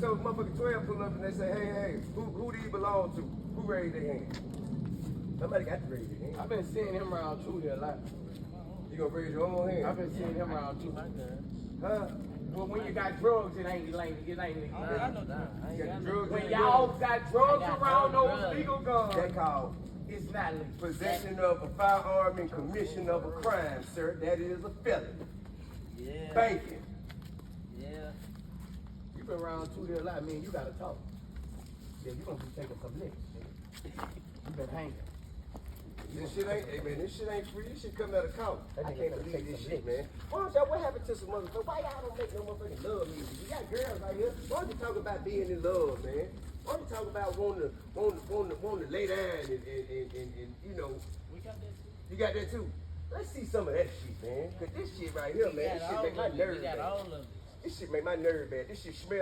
so motherfucking 12 pull up and they say, hey, who do you belong to? Who raised their hand? Somebody got to raise their hand. I've been seeing him around too here a lot. You gonna raise your own hand? I've been seeing him around too. Huh? Well, when you got drugs, it ain't legal. You got the drugs. When y'all got drugs around those legal guns, That called it's not legal. possession of a firearm and commission of a crime, sir. That is a felony. Yeah. Banking. Yeah. You been around too here a lot, man. You gotta talk. Yeah, you gonna be taking some licks. You been hanging. This shit ain't, hey man, this shit ain't free. This shit come out of court. That I nigga can't gonna believe take this some shit, licks. man. Why don't y'all, what happened to some motherfuckers? Why y'all don't make no motherfucking love music? You got girls right here. Why don't you talk about being in love, man? Why don't you talk about wanting to lay down and you know, We got that too. you got that too? Let's see some of that shit, man. Cause this shit right here, man, this shit make my nerves bad. We got all of it. This shit make my nerve bad. This shit smell